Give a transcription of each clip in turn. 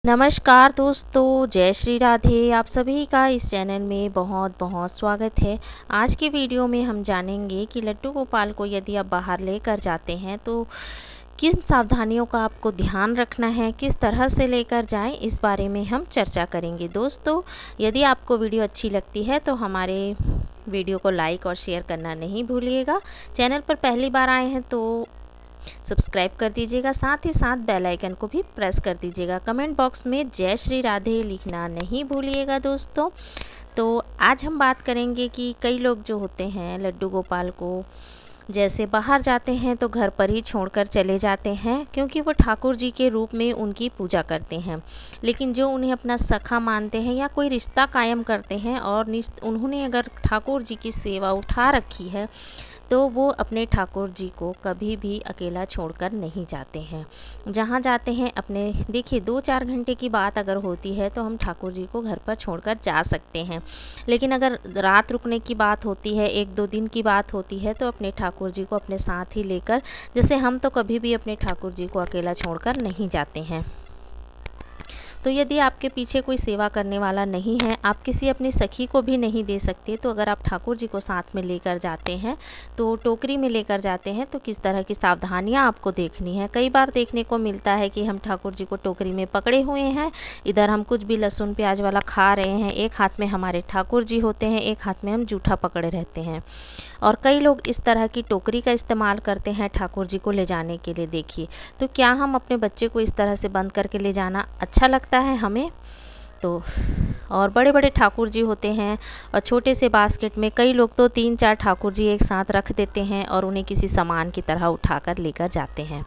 नमस्कार दोस्तों, जय श्री राधे। आप सभी का इस चैनल में बहुत बहुत स्वागत है। आज की वीडियो में हम जानेंगे कि लड्डू गोपाल को यदि आप बाहर लेकर जाते हैं तो किन सावधानियों का आपको ध्यान रखना है, किस तरह से लेकर जाएं, इस बारे में हम चर्चा करेंगे। दोस्तों, यदि आपको वीडियो अच्छी लगती है तो हमारे वीडियो को लाइक और शेयर करना नहीं भूलिएगा। चैनल पर पहली बार आए हैं तो सब्सक्राइब कर दीजिएगा, साथ ही साथ बेल आइकन को भी प्रेस कर दीजिएगा। कमेंट बॉक्स में जय श्री राधे लिखना नहीं भूलिएगा। दोस्तों, तो आज हम बात करेंगे कि कई लोग जो होते हैं लड्डू गोपाल को जैसे बाहर जाते हैं तो घर पर ही छोड़कर चले जाते हैं, क्योंकि वो ठाकुर जी के रूप में उनकी पूजा करते हैं। लेकिन जो उन्हें अपना सखा मानते हैं या कोई रिश्ता कायम करते हैं और उन्होंने अगर ठाकुर जी की सेवा उठा रखी है तो वो अपने ठाकुर जी को कभी भी अकेला छोड़कर नहीं जाते हैं। जहाँ जाते हैं अपने, देखिए 2-4 घंटे की बात अगर होती है तो हम ठाकुर जी को घर पर छोड़कर जा सकते हैं। लेकिन अगर रात रुकने की बात होती है, 1-2 दिन की बात होती है, तो अपने ठाकुर जी को अपने साथ ही लेकर, जैसे हम तो कभी भी अपने ठाकुर जी को अकेला छोड़कर नहीं जाते हैं। तो यदि आपके पीछे कोई सेवा करने वाला नहीं है, आप किसी अपनी सखी को भी नहीं दे सकते, तो अगर आप ठाकुर जी को साथ में लेकर जाते हैं तो टोकरी में लेकर जाते हैं तो किस तरह की सावधानियां आपको देखनी है। कई बार देखने को मिलता है कि हम ठाकुर जी को टोकरी में पकड़े हुए हैं, इधर हम कुछ भी लहसुन प्याज वाला खा रहे हैं, एक हाथ में हमारे ठाकुर जी होते हैं, एक हाथ में हम जूठा पकड़े रहते हैं। और कई लोग इस तरह की टोकरी का इस्तेमाल करते हैं ठाकुर जी को ले जाने के लिए। देखिए, तो क्या हम अपने बच्चे को इस तरह से बंद करके ले जाना अच्छा लगता है हमें? तो और बड़े बड़े ठाकुर जी होते हैं और छोटे से बास्केट में कई लोग तो 3-4 ठाकुर जी एक साथ रख देते हैं और उन्हें किसी सामान की तरह उठाकर लेकर जाते हैं।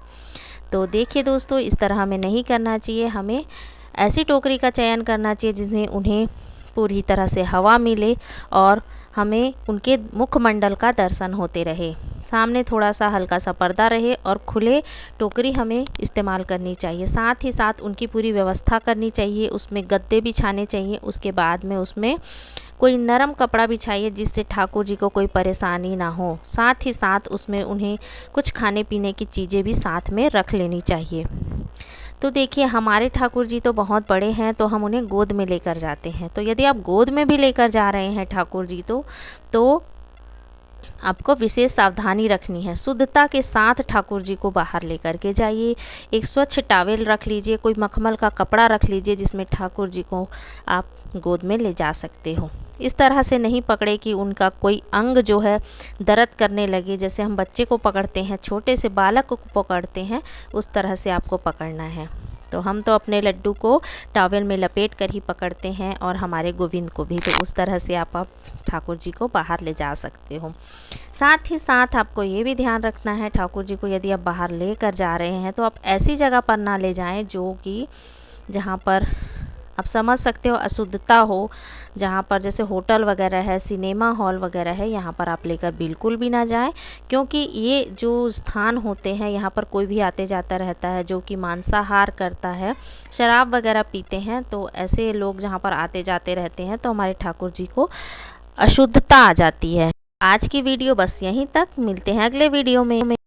तो देखिए दोस्तों, इस तरह हमें नहीं करना चाहिए। हमें ऐसी टोकरी का चयन करना चाहिए जिसमें उन्हें पूरी तरह से हवा मिले और हमें उनके मुखमंडल का दर्शन होते रहे, सामने थोड़ा सा हल्का सा पर्दा रहे और खुले टोकरी हमें इस्तेमाल करनी चाहिए। साथ ही साथ उनकी पूरी व्यवस्था करनी चाहिए, उसमें गद्दे बिछाने चाहिए, उसके बाद में उसमें कोई नरम कपड़ा बिछाइए जिससे ठाकुर जी को कोई परेशानी ना हो। साथ ही साथ उसमें उन्हें कुछ खाने पीने की चीज़ें भी साथ में रख लेनी चाहिए। तो देखिए, हमारे ठाकुर जी तो बहुत बड़े हैं तो हम उन्हें गोद में लेकर जाते हैं। तो यदि आप गोद में भी लेकर जा रहे हैं ठाकुर जी तो आपको विशेष सावधानी रखनी है। शुद्धता के साथ ठाकुर जी को बाहर लेकर के जाइए। एक स्वच्छ टॉवेल रख लीजिए, कोई मखमल का कपड़ा रख लीजिए जिसमें ठाकुर जी को आप गोद में ले जा सकते हो। इस तरह से नहीं पकड़े कि उनका कोई अंग जो है दर्द करने लगे। जैसे हम बच्चे को पकड़ते हैं, छोटे से बालक को पकड़ते हैं, उस तरह से आपको पकड़ना है। तो हम तो अपने लड्डू को टॉवेल में लपेट कर ही पकड़ते हैं और हमारे गोविंद को भी। तो उस तरह से आप ठाकुर जी को बाहर ले जा सकते हो। साथ ही साथ आपको ये भी ध्यान रखना है, ठाकुर जी को यदि आप बाहर ले कर जा रहे हैं तो आप ऐसी जगह पर ना ले जाएं जो कि जहाँ पर आप समझ सकते हो अशुद्धता हो। जहाँ पर जैसे होटल वगैरह है, सिनेमा हॉल वगैरह है, यहाँ पर आप लेकर बिल्कुल भी ना जाएं, क्योंकि ये जो स्थान होते हैं यहाँ पर कोई भी आते जाता रहता है जो कि मांसाहार करता है, शराब वगैरह पीते हैं। तो ऐसे लोग जहाँ पर आते जाते रहते हैं तो हमारे ठाकुर जी को अशुद्धता आ जाती है। आज की वीडियो बस यहीं तक, मिलते हैं अगले वीडियो में।